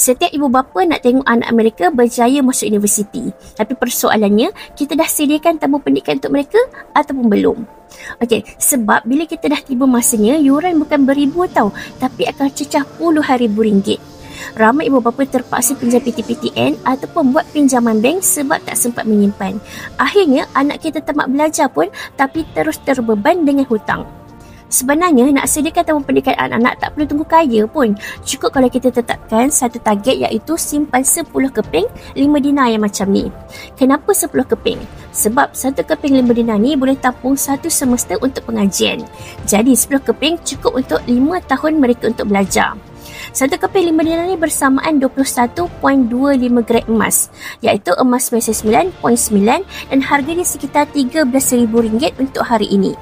Setiap ibu bapa nak tengok anak mereka berjaya masuk universiti. Tapi persoalannya, kita dah sediakan tabung pendidikan untuk mereka ataupun belum? Okey, sebab bila kita dah tiba masanya, yuran bukan beribu tau, tapi akan cecah puluhan ribu ringgit. Ramai ibu bapa terpaksa pinjam PTPTN ataupun buat pinjaman bank sebab tak sempat menyimpan. Akhirnya, anak kita tamat belajar pun tapi terus terbeban dengan hutang. Sebenarnya, nak sediakan tabung pendidikan anak-anak tak perlu tunggu kaya pun. Cukup kalau kita tetapkan satu target, iaitu simpan 10 keping 5 dinar yang macam ni. Kenapa 10 keping? Sebab satu keping 5 dinar ni boleh tampung satu semester untuk pengajian. Jadi 10 keping cukup untuk 5 tahun mereka untuk belajar. Satu keping 5 dinar ni bersamaan 21.25 gram emas, iaitu emas biasa 9.9 dan harganya sekitar RM13,000 untuk hari ini.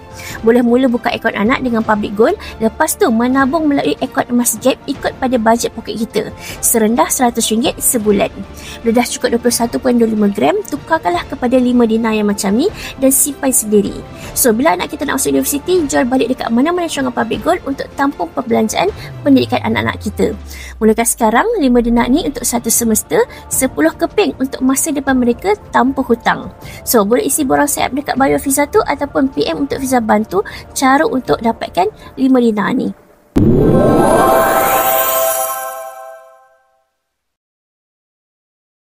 Boleh mula buka akaun anak dengan Public Gold, lepas tu menabung melalui akaun emas Gap ikut pada bajet poket kita, serendah RM100 sebulan. Bila dah cukup 21.25 gram, tukarkanlah kepada 5 dinar yang macam ni dan simpan sendiri. So, bila anak kita nak masuk universiti, jual balik dekat mana-mana cawangan Public Gold untuk tampung perbelanjaan pendidikan anak-anak kita. Mulakan sekarang, 5 dinar ni untuk satu semester, 10 keping untuk masa depan mereka tanpa hutang. So, boleh isi borang siap dekat bio Fiza tu ataupun PM untuk Fiza bantu cara untuk dapatkan 5 dinar ni.